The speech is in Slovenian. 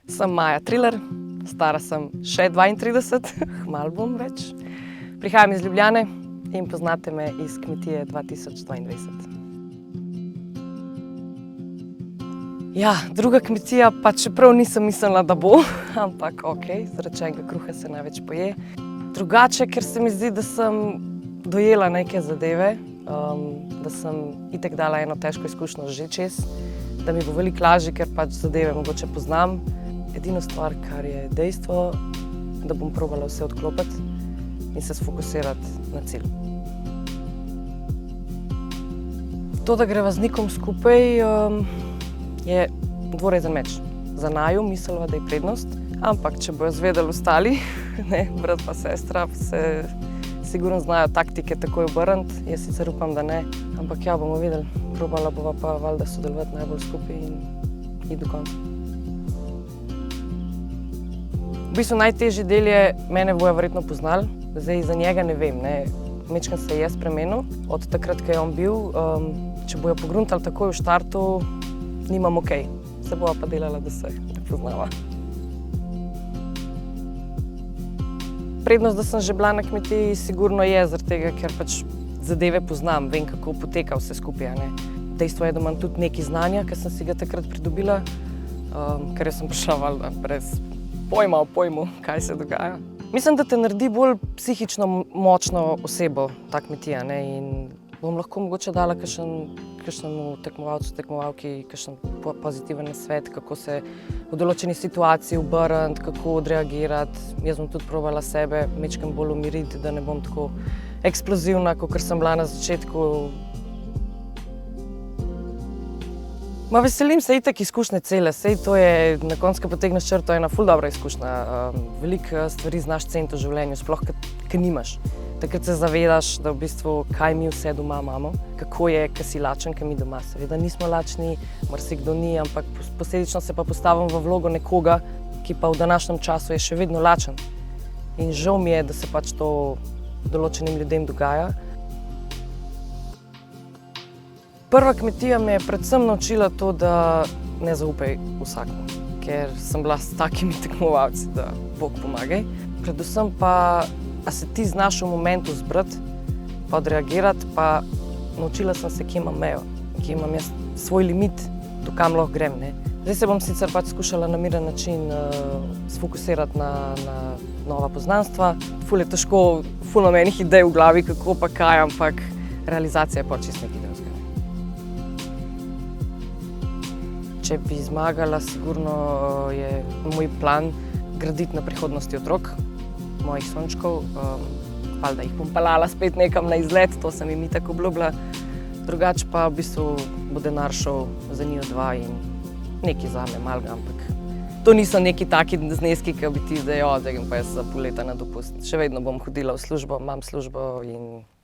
Sem Maja Triler, stara sem še 32, kmalu bom več. Prihajam iz Ljubljane in poznate me iz kmetije 2022. Ja, druga kmetija, pa čeprav nisem mislila, da bo, ampak okej, zaradi čega kruha se največ poje. Drugače, ker se mi zdi, da sem dojela neke zadeve, da sem itak dala eno težko izkušnjo že čez, da mi bo veliko lažje, ker pač zadeve mogoče poznam. Edina stvar, kar je dejstvo, da bom probala vse odklopiti in se sfokusirati na cilj. To, da greva z Nikom skupaj, je dvorezen meč. Za naju mislila, da je prednost, ampak če bojo zvedeli ostali, brat pa sestra, se sigurno znajo taktike takoj obrniti. Jaz sicer upam, da ne, ampak ja, bomo videli. Probala bova pa valjda sodelovati najbolj skupaj in iti do konca. V bistvu najtežji del je, mene bojo verjetno poznali, zdaj za njega ne vem, Majčkeno se je spremenil od takrat, ko je on bil. Če bojo pogruntali takoj v štartu, nimam okej. Se bova pa delala, da se ne poznava. Prednost, da sem že bila na kmetiji, sigurno je zaradi tega, ker pač zadeve poznam, vem, kako poteka vse skupaj. Dejstvo je, da imam tudi nekaj znanja, ker sem si ga takrat pridobila, ker sem prišla valjda brez pojma o pojmu, kaj se dogaja. Mislim, da te naredi bolj psihično močno osebo ta kmetija, in bom lahko mogoče dala kakšnemu tekmovalcu, tekmovalki, kakšen pozitiven nasvet, kako se v določeni situaciji obrniti, kako odreagirati. Jaz bom tudi probala sebe majčkeno bolj umiriti, da ne bom tako eksplozivna, kakor sem bila na začetku. Veselim se itak izkušnje cele, sej to je, na koncu, ko potegneš črto, ena ful dobra izkušnja. Veliko stvari znaš ceniti v življenju, sploh ko nimaš. Takrat se zavedaš, da v bistvu kaj mi vse doma imamo, kako je, ko si lačen, ko mi doma. Seveda nismo lačni, marsikdo ni, ampak posledično se pa postavim v vlogo nekoga, ki pa v današnjem času je še vedno lačen. In žal mi je, da se pač to določenim ljudem dogaja. Prva kmetija me je predvsem naučila to, da ne zaupaj vsakemu, ker sem bila s takimi tekmovalci, da Bog pomagaj. Predvsem pa, a se ti znaš v momentu zbrati, pa odreagirati, pa naučila sem se, kje imam mejo, kje imam jaz svoj limit, do kam lahko grem. Zdaj se bom sicer pač skušala na miren način sfokusirati na nova poznanstva. Ful je težko, ful imam enih idej v glavi, kako pa kaj, ampak realizacija je pa čisto nekaj drugega. Če bi zmagala, sigurno je moj plan graditi na prihodnosti otrok, mojih sončkov. Da jih bom peljala spet nekam na izlet, to sem jim itak obljubila. Drugače pa v bistvu bo denar šel za njiju dva in nekaj zame malega, ampak to niso neki taki zneski, ki bi ti zdaj, da grem pa jaz za pol leta na dopust. Še vedno bom hodila v službo, imam službo in